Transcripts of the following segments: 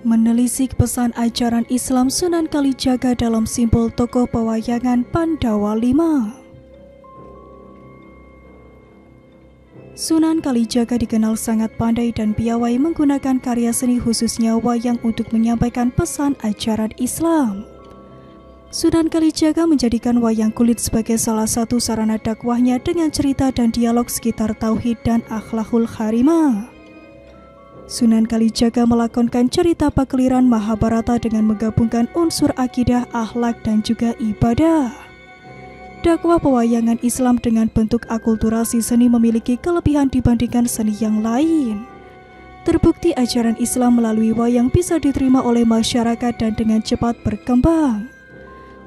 Menelisik pesan ajaran Islam Sunan Kalijaga dalam simbol tokoh pewayangan Pandawa V. Sunan Kalijaga dikenal sangat pandai dan piawai menggunakan karya seni khususnya wayang untuk menyampaikan pesan ajaran Islam. Sunan Kalijaga menjadikan wayang kulit sebagai salah satu sarana dakwahnya dengan cerita dan dialog sekitar tauhid dan akhlakul karimah. Sunan Kalijaga melakonkan cerita pakliran Mahabharata dengan menggabungkan unsur akidah, akhlak, dan juga ibadah. Dakwah pewayangan Islam dengan bentuk akulturasi seni memiliki kelebihan dibandingkan seni yang lain. Terbukti ajaran Islam melalui wayang bisa diterima oleh masyarakat dan dengan cepat berkembang.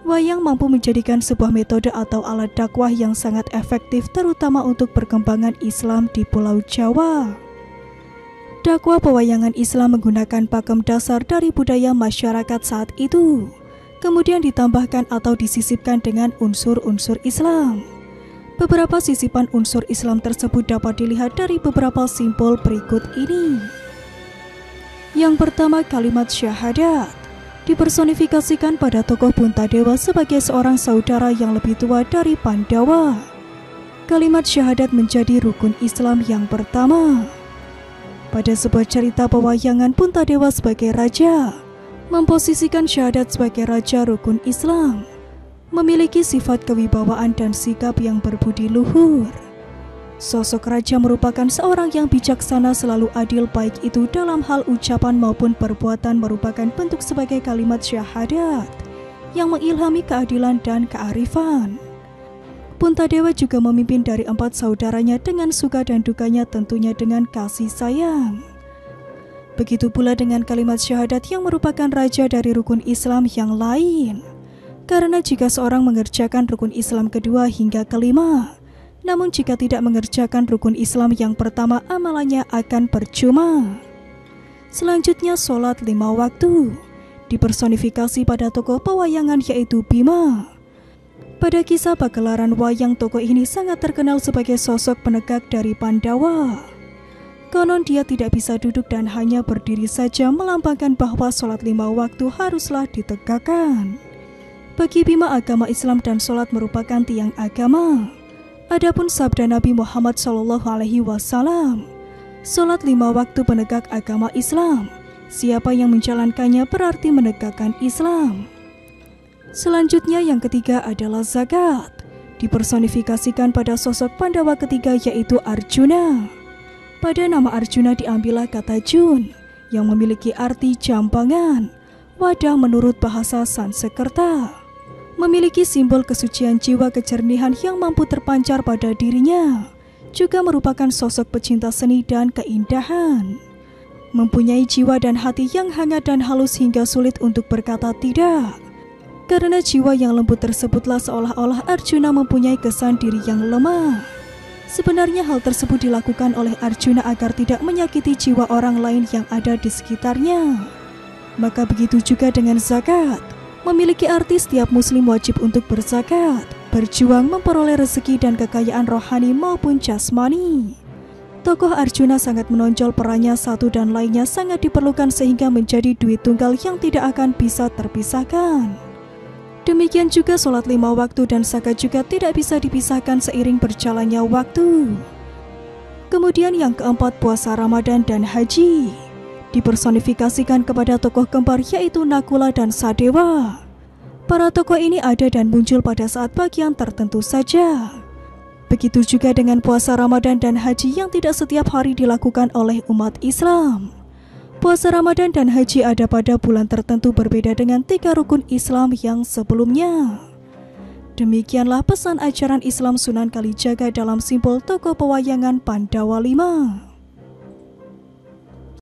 Wayang mampu menjadikan sebuah metode atau alat dakwah yang sangat efektif terutama untuk perkembangan Islam di Pulau Jawa. Dakwah pewayangan Islam menggunakan pakem dasar dari budaya masyarakat saat itu, kemudian ditambahkan atau disisipkan dengan unsur-unsur Islam. Beberapa sisipan unsur Islam tersebut dapat dilihat dari beberapa simbol berikut ini. Yang pertama, kalimat syahadat dipersonifikasikan pada tokoh Puntadewa sebagai seorang saudara yang lebih tua dari Pandawa. Kalimat syahadat menjadi rukun Islam yang pertama. Pada sebuah cerita pewayangan, Puntadewa sebagai raja memposisikan syahadat sebagai raja rukun Islam, memiliki sifat kewibawaan dan sikap yang berbudi luhur. Sosok raja merupakan seorang yang bijaksana, selalu adil, baik itu dalam hal ucapan maupun perbuatan, merupakan bentuk sebagai kalimat syahadat yang mengilhami keadilan dan kearifan. Puntadewa juga memimpin dari 4 saudaranya dengan suka dan dukanya, tentunya dengan kasih sayang. Begitu pula dengan kalimat syahadat yang merupakan raja dari rukun Islam yang lain. Karena jika seorang mengerjakan rukun Islam kedua hingga kelima, namun jika tidak mengerjakan rukun Islam yang pertama, amalannya akan percuma. Selanjutnya, sholat 5 waktu dipersonifikasi pada tokoh pewayangan yaitu Bima. Pada kisah pagelaran wayang, tokoh ini sangat terkenal sebagai sosok penegak dari Pandawa. Konon dia tidak bisa duduk dan hanya berdiri saja, melambangkan bahwa sholat 5 waktu haruslah ditegakkan. Bagi Bima, agama Islam dan sholat merupakan tiang agama. Adapun sabda Nabi Muhammad SAW, sholat 5 waktu penegak agama Islam. Siapa yang menjalankannya berarti menegakkan Islam. Selanjutnya yang ketiga adalah zakat. Dipersonifikasikan pada sosok Pandawa ketiga yaitu Arjuna. Pada nama Arjuna diambillah kata Jun yang memiliki arti jambangan, wadah menurut bahasa Sanskerta. Memiliki simbol kesucian jiwa, kejernihan yang mampu terpancar pada dirinya. Juga merupakan sosok pecinta seni dan keindahan. Mempunyai jiwa dan hati yang hangat dan halus hingga sulit untuk berkata tidak. Karena jiwa yang lembut tersebutlah seolah-olah Arjuna mempunyai kesan diri yang lemah. Sebenarnya hal tersebut dilakukan oleh Arjuna agar tidak menyakiti jiwa orang lain yang ada di sekitarnya. Maka begitu juga dengan zakat. Memiliki arti setiap muslim wajib untuk berzakat, berjuang memperoleh rezeki dan kekayaan rohani maupun jasmani. Tokoh Arjuna sangat menonjol, perannya satu dan lainnya sangat diperlukan sehingga menjadi duit tunggal yang tidak akan bisa terpisahkan. Demikian juga sholat 5 waktu dan zakat juga tidak bisa dipisahkan seiring berjalannya waktu. Kemudian yang keempat, puasa Ramadan dan haji. Dipersonifikasikan kepada tokoh kembar yaitu Nakula dan Sadewa. Para tokoh ini ada dan muncul pada saat bagian tertentu saja. Begitu juga dengan puasa Ramadan dan haji yang tidak setiap hari dilakukan oleh umat Islam. Puasa Ramadan dan haji ada pada bulan tertentu, berbeda dengan 3 rukun Islam yang sebelumnya. Demikianlah pesan ajaran Islam Sunan Kalijaga dalam simbol tokoh pewayangan Pandawa V.